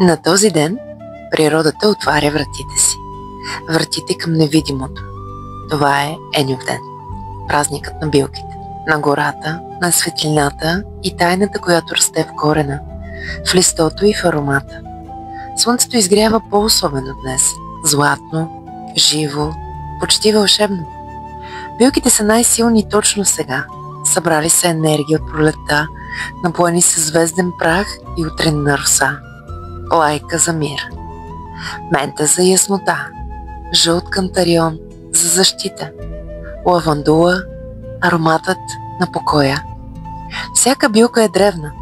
На този ден природата отваря вратите си. Вратите към невидимото. Това е Еньовден. Празникът на билките, на гората, на светлината и тайната, която расте в корена, в листото и в аромата. Слънцето изгрява по-особено днес. Златно, живо, почти вълшебно. Билките са най-силни точно сега. Събрали се енергия от пролетта, напоени с звезден прах и утринна роса. Лайка за мир. Мента за яснота. Жълт кантарион за защита. Лавандула, ароматът на покоя. Всяка билка е древна,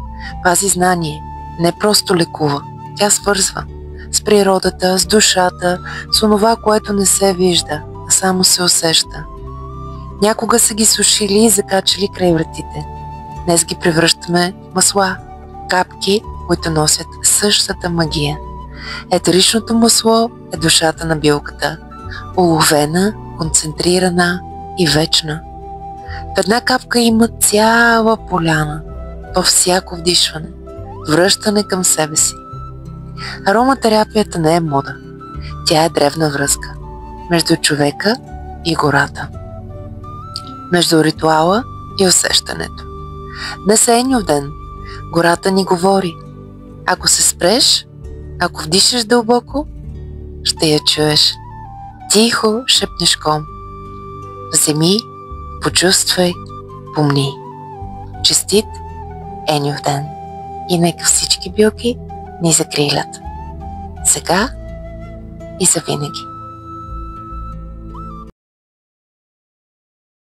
пази знание, не просто лекува, тя свързва с природата, с душата, с онова, което не се вижда, а само се усеща. Някога са ги сушили и закачали край вратите. Днес ги превръщаме в масла, капки, които носят същата магия. Етеричното масло е душата на билката, уловена, концентрирана и вечна. В една капка има цяла поляна, във всяко вдишване, връщане към себе си. Ароматерапията не е мода, тя е древна връзка между човека и гората, между ритуала и усещането. Днес е Еньовден, гората ни говори. Ако се спреш, ако вдишаш дълбоко, ще я чуеш. Тихо шепнешком. Вземи, почувствай, помни. Честит Еньовден и нека всички билки ни закрилят. Сега и завинаги.